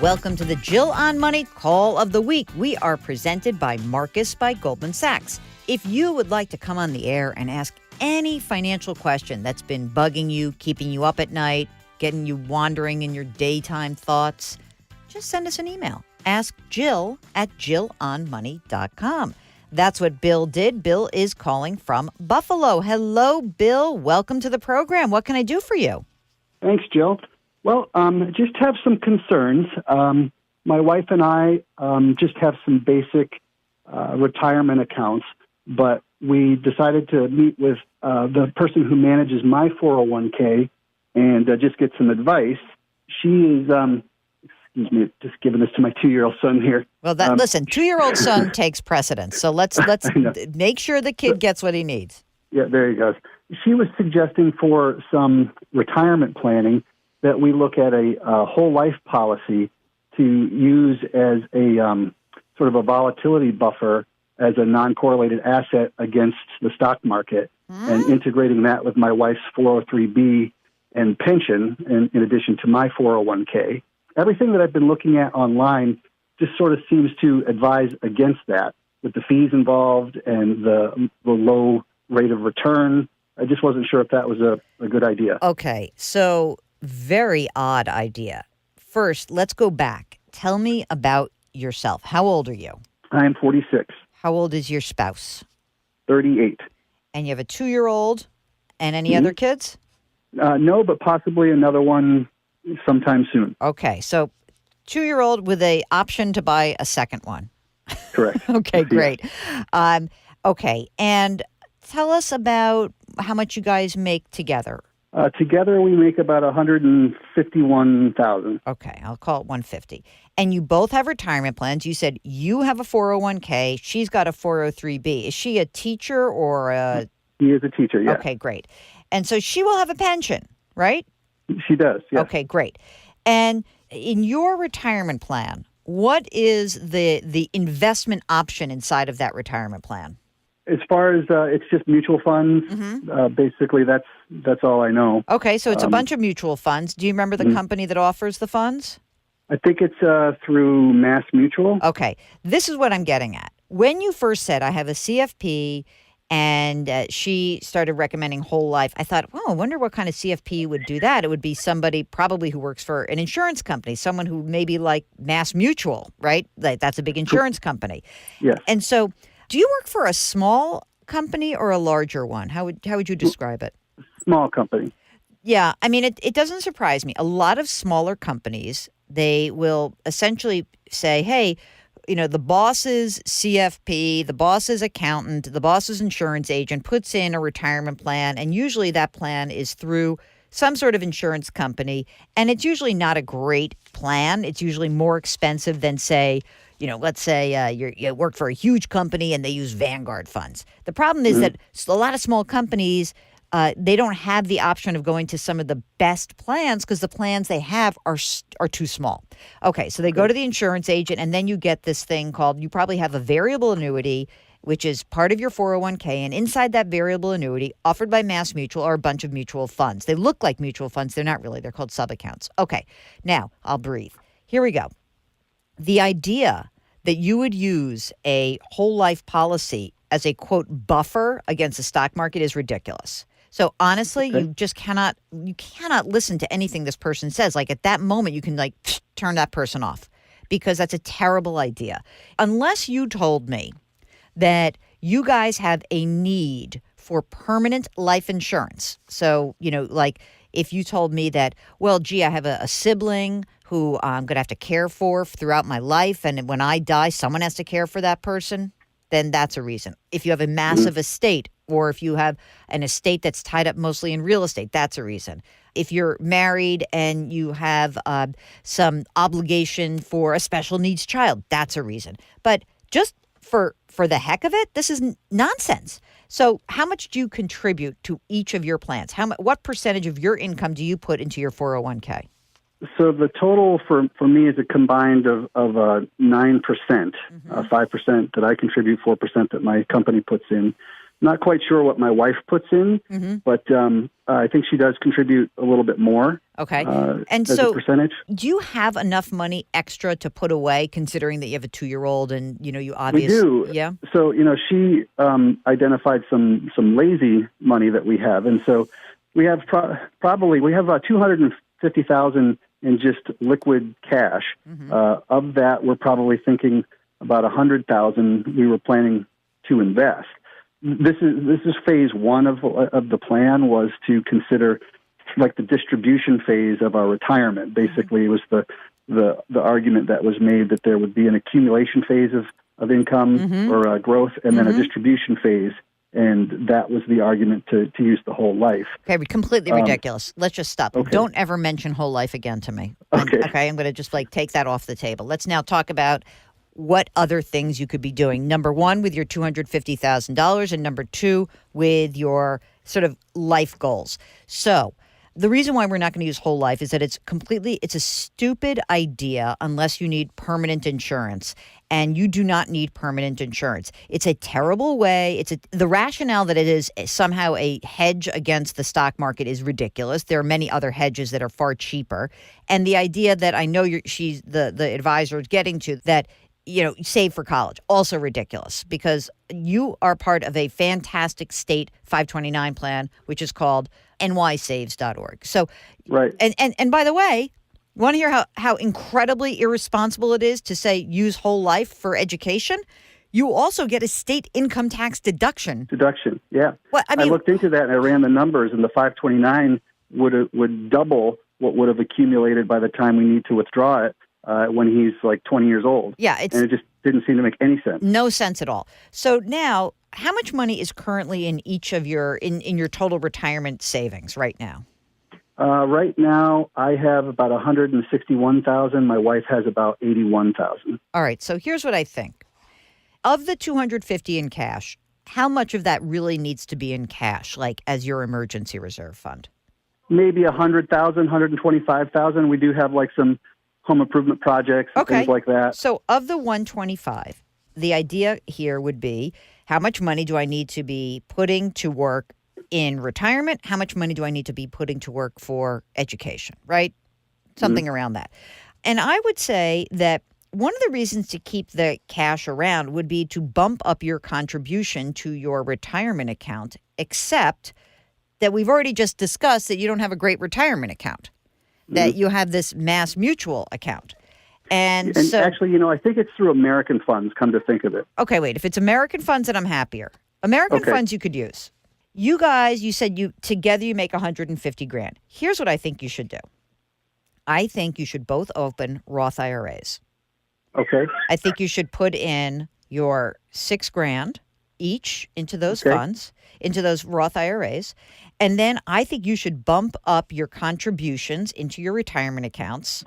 Welcome to the Jill on Money Call of the Week. We are presented by Marcus by Goldman Sachs. If you would like to come on the air and ask any financial question that's been bugging you, keeping you up at night, getting you wandering in your daytime thoughts, just send us an email. Ask Jill at jillonmoney.com. That's what Bill did. Bill is calling from Buffalo. Hello, Bill. Welcome to the program. What can I do for you? Thanks, Jill. Well, just have some concerns. My wife and I just have some basic retirement accounts, but we decided to meet with the person who manages my 401k and just get some advice. She is, excuse me, just giving this to my 2-year-old son here. Well, listen, 2-year-old son takes precedence, so let's make sure the kid gets what he needs. Yeah, there he goes. She was suggesting for some retirement planning that we look at a whole life policy to use as a sort of a volatility buffer as a non-correlated asset against the stock market, and integrating that with my wife's 403B and pension in addition to my 401k. Everything that I've been looking at online just sort of seems to advise against that, with the fees involved and the low rate of return. I just wasn't sure if that was a good idea. Okay, so very odd idea. First, let's go back. Tell me about yourself. How old are you? I am 46. How old is your spouse? 38. And you have a 2-year-old and any other kids? No, but possibly another one sometime soon. Okay, so 2-year-old with a option to buy a second one. Correct. Okay, great. Okay, and tell us about how much you guys make together. Together, we make about $151,000. Okay, I'll call it 150. And you both have retirement plans. You said you have a 401k. She's got a 403b. Is she a teacher or a? She is a teacher. Yeah. Okay, great. And so she will have a pension, right? She does. Yes. Okay, great. And in your retirement plan, what is the investment option inside of that retirement plan? As far as it's just mutual funds, basically that's all I know. Okay, so it's a bunch of mutual funds. Do you remember the company that offers the funds? I think it's through Mass Mutual. Okay, this is what I'm getting at. When you first said I have a CFP and she started recommending whole life, I thought, well, I wonder what kind of CFP would do that. It would be somebody probably who works for an insurance company, someone who maybe like Mass Mutual, right? Like that's a big insurance company. Yes. And so do you work for a small company or a larger one? How would you describe it? Small company. Yeah, I mean, it doesn't surprise me. A lot of smaller companies, they will essentially say, hey, you know, the boss's CFP, the boss's accountant, the boss's insurance agent puts in a retirement plan, and usually that plan is through some sort of insurance company, and it's usually not a great plan. It's usually more expensive than, say, you know, let's say you work for a huge company and they use Vanguard funds. The problem is that a lot of small companies, they don't have the option of going to some of the best plans because the plans they have are too small. Okay, so they go to the insurance agent, and then you get this thing called, you probably have a variable annuity, which is part of your 401k, and inside that variable annuity, offered by Mass Mutual, are a bunch of mutual funds. They look like mutual funds. They're not really. They're called sub-accounts. Okay, now I'll breathe. Here we go. The idea that you would use a whole life policy as a, quote, buffer against the stock market is ridiculous. So honestly, you just cannot listen to anything this person says. Like at that moment, you can turn that person off because that's a terrible idea. Unless you told me that you guys have a need for permanent life insurance. So, you know, like if you told me that, well, gee, I have a sibling who I'm going to have to care for throughout my life, and when I die, someone has to care for that person, then that's a reason. If you have a massive estate, or if you have an estate that's tied up mostly in real estate, that's a reason. If you're married and you have some obligation for a special needs child, that's a reason. But just for the heck of it, this is nonsense. So how much do you contribute to each of your plans? What percentage of your income do you put into your 401k? So the total for me is a combined of 9%, 5% that I contribute, 4% that my company puts in. Not quite sure what my wife puts in, Mm-hmm. but I think she does contribute a little bit more. Okay. And as a percentage. Do you have enough money extra to put away, considering that you have a 2-year-old and, you We obviously... do. Yeah? So, she identified some lazy money that we have. And so we have probably about $250,000 in just liquid cash. Mm-hmm. Of that, we're probably thinking about $100,000 we were planning to invest. This is phase one of the plan, was to consider like the distribution phase of our retirement. Basically, it was the argument that was made that there would be an accumulation phase of income Mm-hmm. or growth, and then a Mm-hmm. distribution phase. And that was the argument to use the whole life. Okay, completely ridiculous. Let's just stop. Okay. Don't ever mention whole life again to me. Okay. Okay, I'm going to just take that off the table. Let's now talk about what other things you could be doing. Number one, with your $250,000, and number two, with your sort of life goals. So the reason why we're not going to use whole life is that it's a stupid idea unless you need permanent insurance. And you do not need permanent insurance. It's a terrible way. The rationale that it is somehow a hedge against the stock market is ridiculous. There are many other hedges that are far cheaper. And the idea that I know the advisor is getting to, that save for college, also ridiculous, because you are part of a fantastic state 529 plan, which is called nysaves.org. So, Right. And by the way, you want to hear how incredibly irresponsible it is to say use whole life for education? You also get a state income tax deduction. Deduction, yeah. Well, I mean, looked into that and I ran the numbers, and the 529 would double what would have accumulated by the time we need to withdraw it when he's like 20 years old. Yeah, and it just didn't seem to make any sense. No sense at all. So now, how much money is currently in each of your in your total retirement savings right now? Right now, I have about $161,000. My wife has about $81,000. All right. So here's what I think. Of the $250 in cash, how much of that really needs to be in cash, like as your emergency reserve fund? Maybe $100,000, $125,000. We do have like some home improvement projects and things like that. So of the 125, the idea here would be, how much money do I need to be putting to work in retirement? How much money do I need to be putting to work for education, right? Something around that. And I would say that one of the reasons to keep the cash around would be to bump up your contribution to your retirement account, except that we've already just discussed that you don't have a great retirement account, that you have this Mass Mutual account. And so, actually, I think it's through American funds, come to think of it. Okay, wait. If it's American funds, then I'm happier. American funds you could use. You guys, you said together you make $150,000. Here's what I think you should do. I think you should both open Roth IRAs. Okay. I think you should put in your $6,000 each into those funds, into those Roth IRAs. And then I think you should bump up your contributions into your retirement accounts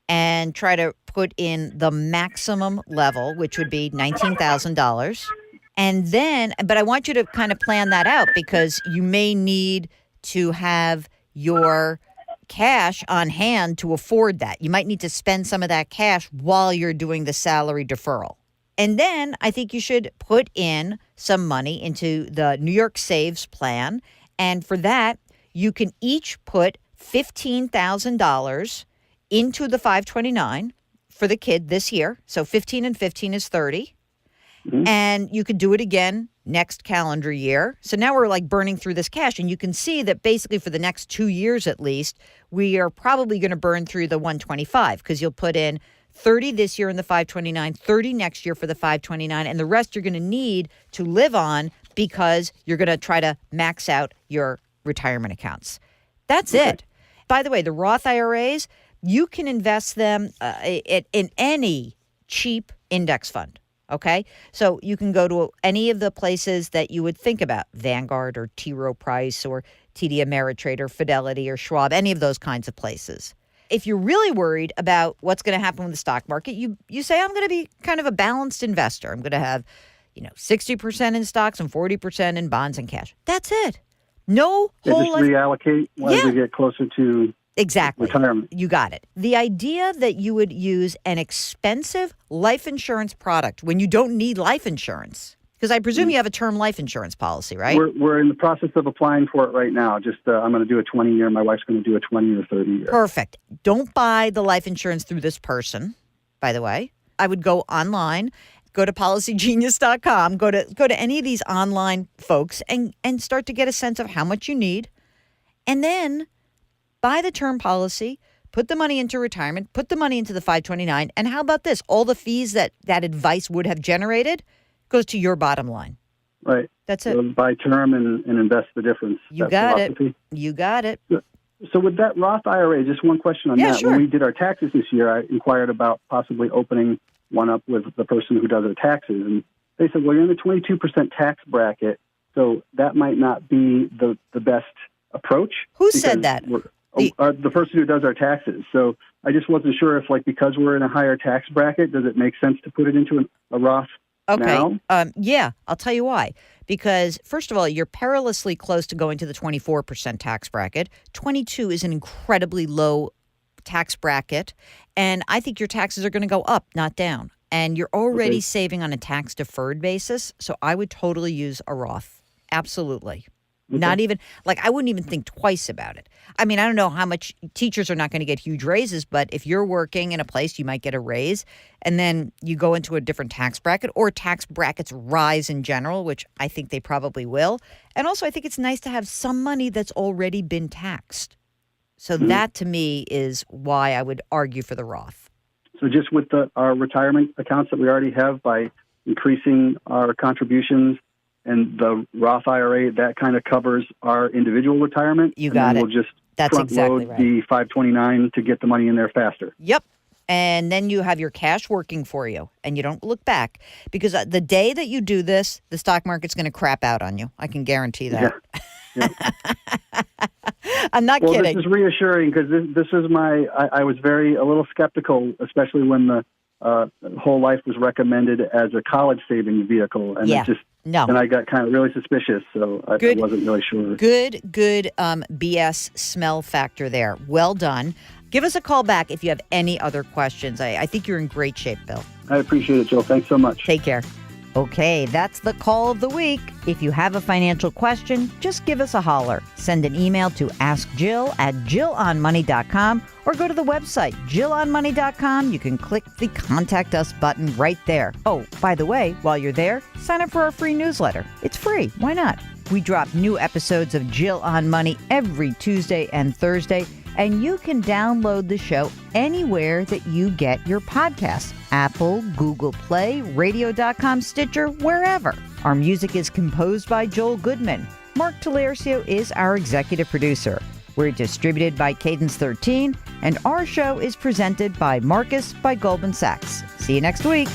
and try to put in the maximum level, which would be $19,000. And then, but I want you to kind of plan that out, because you may need to have your cash on hand to afford that. You might need to spend some of that cash while you're doing the salary deferral. And then I think you should put in some money into the New York Saves plan. And for that, you can each put $15,000 into the 529 for the kid this year. So 15 and 15 is 30. And you could do it again next calendar year. So now we're like burning through this cash. And you can see that basically for the next 2 years at least, we are probably going to burn through the 125, because you'll put in 30 this year in the 529, 30 next year for the 529, and the rest you're going to need to live on because you're going to try to max out your retirement accounts. That's it. By the way, the Roth IRAs, you can invest them in any cheap index fund. Okay, so you can go to any of the places that you would think about, Vanguard or T. Rowe Price or TD Ameritrade or Fidelity or Schwab, any of those kinds of places. If you're really worried about what's going to happen with the stock market, you say, I'm going to be kind of a balanced investor. I'm going to have, 60% in stocks and 40% in bonds and cash. That's it. No whole just reallocate as we get closer to retirement. You got it. The idea that you would use an expensive life insurance product when you don't need life insurance Because I presume you have a term life insurance policy, right? We're in the process of applying for it right now. Just I'm going to do a 20-year. My wife's going to do a 20 or 30-year. Perfect. Don't buy the life insurance through this person, by the way. I would go online, go to policygenius.com, go to any of these online folks and start to get a sense of how much you need. And then buy the term policy, put the money into retirement, put the money into the 529. And how about this? All the fees that advice would have generated goes to your bottom line. Right. That's it. So buy term and invest the difference. You got it. You got it. So with that Roth IRA, just one question on that. Sure. When we did our taxes this year, I inquired about possibly opening one up with the person who does our taxes. And they said, well, you're in the 22% tax bracket, so that might not be the best approach. Who said that? The person who does our taxes. So I just wasn't sure if, because we're in a higher tax bracket, does it make sense to put it into a Roth now? Yeah, I'll tell you why. Because, first of all, you're perilously close to going to the 24% tax bracket. 22 is an incredibly low tax bracket. And I think your taxes are going to go up, not down. And you're already saving on a tax-deferred basis. So I would totally use a Roth. Absolutely. Okay. Not even, I wouldn't even think twice about it. I mean, I don't know how much teachers are not going to get huge raises, but if you're working in a place, you might get a raise, and then you go into a different tax bracket, or tax brackets rise in general, which I think they probably will. And also, I think it's nice to have some money that's already been taxed. So that, to me, is why I would argue for the Roth. So just with our retirement accounts that we already have, by increasing our contributions, and the Roth IRA, that kind of covers our individual retirement. You got it. We'll just That's front exactly load right. the 529 to get the money in there faster. Yep. And then you have your cash working for you, and you don't look back. Because the day that you do this, the stock market's going to crap out on you. I can guarantee that. Yeah. I'm not kidding. This is reassuring, because this is I was a little skeptical, especially when the whole life was recommended as a college savings vehicle. And and I got kind of really suspicious, so I wasn't really sure. Good BS smell factor there. Well done. Give us a call back if you have any other questions. I think you're in great shape, Bill. I appreciate it, Jill. Thanks so much. Take care. Okay, that's the call of the week. If you have a financial question, just give us a holler. Send an email to askjill@jillonmoney.com or go to the website, jillonmoney.com. You can click the Contact Us button right there. Oh, by the way, while you're there, sign up for our free newsletter. It's free. Why not? We drop new episodes of Jill on Money every Tuesday and Thursday, and you can download the show anywhere that you get your podcasts. Apple, Google Play, radio.com, Stitcher, wherever. Our music is composed by Joel Goodman. Mark Talercio is our executive producer. We're distributed by Cadence 13, and our show is presented by Marcus by Goldman Sachs. See you next week.